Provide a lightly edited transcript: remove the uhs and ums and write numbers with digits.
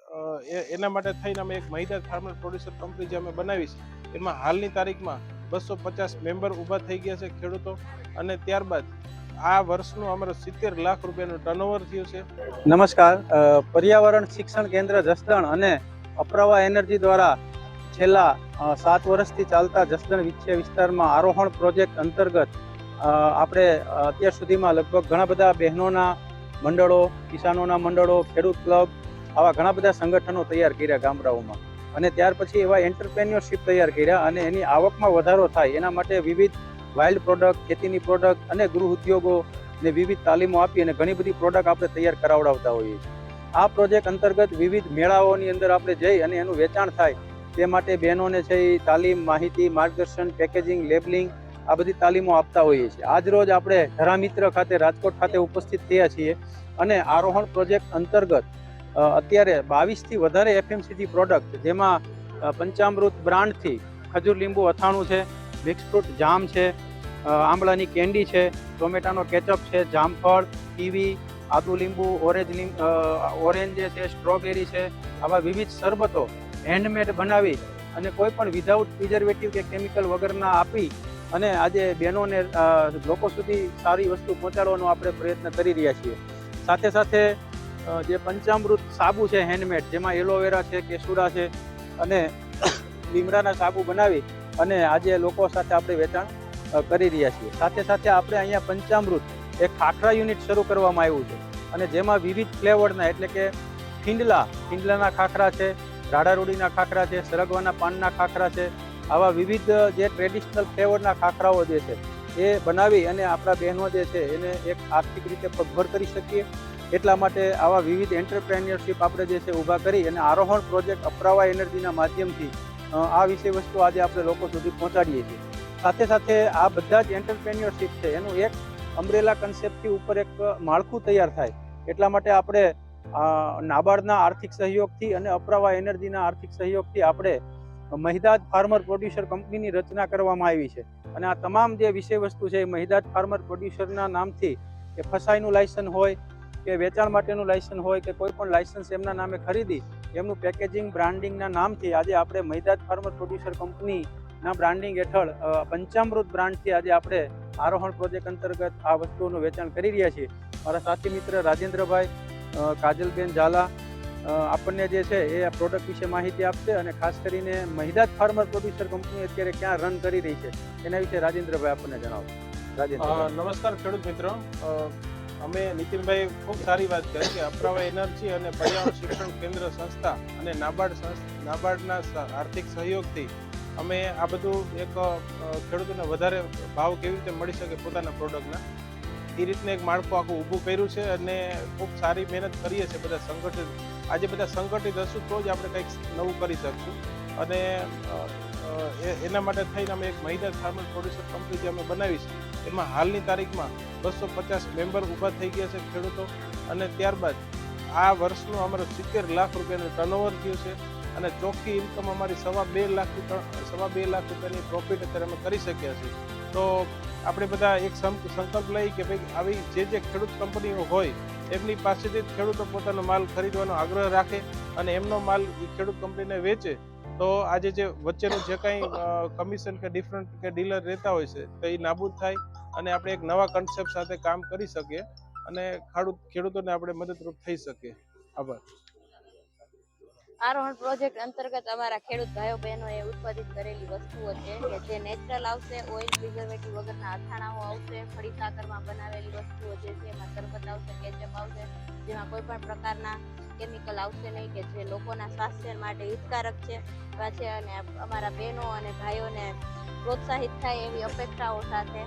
એના માટે થઈને અમે એક મહિલા ફાર્મર પ્રોડ્યુસર કંપની જે અમે બનાવી છે, એમાં હાલની તારીખમાં 250 મેમ્બર ઊભા થઈ ગયા છે ખેડૂતો. અને ત્યારબાદ આ વર્ષનું અમારું 70 લાખ રૂપિયાનું ટર્નઓવર થયું છે. નમસ્કાર, પર્યાવરણ શિક્ષણ કેન્દ્ર જસદણ અને અપ્રાવા એનર્જી દ્વારા છેલ્લા 7 વર્ષથી ચાલતા જસદણ વિસ્તારમાં આરોહણ પ્રોજેક્ટ અંતર્ગત આપણે અત્યાર સુધીમાં લગભગ ઘણા બધા બહેનોના મંડળો, કિસાનોના મંડળો, ખેડૂત ક્લબ આવા ઘણા બધા સંગઠનો તૈયાર કર્યા ગામડાઓમાં. અને ત્યાર પછી એવા એન્ટરપ્રેન્યોરશિપ તૈયાર કર્યા અને એની આવકમાં વધારો થાય એના માટે વિવિધ વાઇલ્ડ પ્રોડક્ટ, ખેતીની પ્રોડક્ટ અને ગૃહ ઉદ્યોગો ને વિવિધ તાલીમો આપી અને ઘણી બધી પ્રોડક્ટ આપણે તૈયાર કરાવડાવતા હોઈએ છીએ. આ પ્રોજેક્ટ અંતર્ગત વિવિધ મેળાઓની અંદર આપણે જઈ અને એનું વેચાણ થાય તે માટે બહેનોને છે એ તાલીમ, માહિતી, માર્ગદર્શન, પેકેજિંગ, લેબલિંગ આ બધી તાલીમો આપતા હોઈએ છીએ. આજ રોજ આપણે ધરામિત્ર ખાતે રાજકોટ ખાતે ઉપસ્થિત થયા છીએ અને આરોહણ પ્રોજેક્ટ અંતર્ગત અત્યારે 22થી વધારે FMCG પ્રોડક્ટ, જેમાં પંચામૃત બ્રાન્ડથી ખજૂર લીંબુ અથાણું છે, મિક્સ ફ્રૂટ જામ છે, આંબળાની કેન્ડી છે, ટોમેટાનો કેચઅપ છે, જામફળ, કીવી, આદુ લીંબુ, ઓરેન્જ છે, સ્ટ્રોબેરી છે, આવા વિવિધ શરબતો હેન્ડમેડ બનાવી અને કોઈ પણ વિધાઉટ પ્રિઝર્વેટિવ કે કેમિકલ વગરના આપી અને આજે બહેનોને લોકો સુધી સારી વસ્તુ પહોંચાડવાનો આપણે પ્રયત્ન કરી રહ્યા છીએ. સાથે સાથે જે પંચામૃત સાબુ છે હેન્ડમેડ, જેમાં એલોવેરા છે, કેસુડા છે અને લીમડાના સાબુ બનાવી અને આજે લોકો સાથે આપણે વેચાણ કરી રહ્યા છીએ. સાથે સાથે આપણે અહીંયા પંચામૃત એક ખાખરા યુનિટ શરૂ કરવામાં આવ્યું છે અને જેમાં વિવિધ ફ્લેવરના, એટલે કે ફીંડલાના ખાખરા છે, રાડારોડીના ખાખરા છે, સરગવાના પાનના ખાખરા છે, આવા વિવિધ જે ટ્રેડિશનલ ફ્લેવરના ખાખરાઓ જે છે એ બનાવી અને આપણા બહેનો જે છે એને એક આર્થિક રીતે પગભર કરી શકીએ. એટલા માટે આવા વિવિધ એન્ટરપ્રેન્યોરશિપ આપણે જે છે ઊભા કરી અને આરોહણ પ્રોજેક્ટ અપ્રાવા એનર્જીના માધ્યમથી આ વિષય વસ્તુ આજે આપણે લોકો સુધી પહોંચાડીએ છીએ. સાથે સાથે આ બધા જ એન્ટરપ્રેન્યોરશિપ છે એનું એક અમ્બ્રેલા કન્સેપ્ટથી ઉપર એક માળખું તૈયાર થાય એટલા માટે આપણે નાબાર્ડના આર્થિક સહયોગથી અને અપ્રાવા એનર્જીના આર્થિક સહયોગથી આપણે મહિદાજ ફાર્મર પ્રોડ્યુસર કંપનીની રચના કરવામાં આવી છે. અને આ તમામ જે વિષય વસ્તુ છે એ મહિદાજ ફાર્મર પ્રોડ્યુસરના નામથી, કે ફસાઈનું લાયસન્સ હોય કે વેચાણ માટેનું લાયસન્સ હોય કે કોઈ પણ લાયસન્સ એમના નામે ખરીદી એમનું પેકેજિંગ, બ્રાન્ડિંગના નામથી આજે આપણે મહિદાજ ફાર્મર પ્રોડ્યુસર કંપનીના બ્રાન્ડિંગ હેઠળ પંચામૃત બ્રાન્ડથી આજે આપણે આરોહણ પ્રોજેક્ટ અંતર્ગત આ વસ્તુઓનું વેચાણ કરી રહ્યા છીએ. મારા સાથી મિત્ર રાજેન્દ્રભાઈ, કાજલબેન ઝાલા આપણને જે છે એ આ પ્રોડક્ટ વિશે માહિતી આપશે અને ખાસ કરીને મહિદાજ ફાર્મર પ્રોડ્યુસર કંપની અત્યારે ક્યાં રન કરી રહી છે એના વિશે રાજેન્દ્રભાઈ આપણને જણાવશે. રાજેન્દ્રભાઈ. નમસ્કાર ખેડૂત મિત્રો. અમે નીતિનભાઈ ખૂબ સારી વાત કરી કે અપ્રાવા એનર્જી અને પર્યાવરણ શિક્ષણ કેન્દ્ર સંસ્થા અને નાબાર્ડના આર્થિક સહયોગથી અમે આ બધું એક ખેડૂતોને વધારે ભાવ કેવી રીતે મળી શકે પોતાના પ્રોડક્ટના, એ રીતનું એક માળખું આખું ઊભું કર્યું છે અને ખૂબ સારી મહેનત કરીએ છીએ બધા સંગઠિત. આજે બધા સંગઠિત હશું તો જ આપણે કંઈક નવું કરી શકશું. અને એના માટે થઈને અમે એક મહિલા ફાર્મર પ્રોડ્યુસર કંપની જે અમે બનાવી છે, એમાં હાલની તારીખમાં 250 મેમ્બર ઊભા થઈ ગયા છે ખેડૂતો. અને ત્યારબાદ આ વર્ષનું અમારું 70 લાખ રૂપિયાનું ટર્નઓવર થયું છે અને ચોખ્ખી ઇન્કમ અમારી 2.5 લાખ રૂપિયાની પ્રોફિટ અત્યારે અમે કરી શક્યા છીએ. તો આપણે બધા એક સંકલ્પ લઈ કે ભાઈ આવી જે ખેડૂત કંપનીઓ હોય એમની પાસેથી જ ખેડૂતો પોતાનો માલ ખરીદવાનો આગ્રહ રાખે અને એમનો માલ એ ખેડૂત કંપનીને વેચે, તો આજે જે વચ્ચેનું જે કાંઈ કમિશન કે ડિફરન્ટ કે ડીલર રહેતા હોય છે તો એ નાબૂદ થાય અને આપણે એક નવા કન્સેપ્ટ સાથે કામ કરી શકીએ અને ખેડૂતોને આપણે મદદરૂપ થઈ શકીએ. આભાર. આરોહણ પ્રોજેક્ટ અંતર્ગત અમારા ખેડૂત ભાઈઓ બહેનોએ ઉત્પાદિત કરેલી વસ્તુઓ છે કે જે નેચરલ આવશે, ઓઇલ પ્રિઝર્વેટિવ વગરના અથાણાઓ આવશે, ખડી સાકરમાં બનાવેલી વસ્તુઓ જે છે એમાં શરબત આવશે, કેચઅપ આવશે, જેમાં કોઈ પણ પ્રકારના કેમિકલ આવશે નહીં, કે જે લોકોના સ્વાસ્થ્ય માટે હિતકારક છે અને અમારા બહેનો અને ભાઈઓને પ્રોત્સાહિત થાય એવી અપેક્ષાઓ સાથે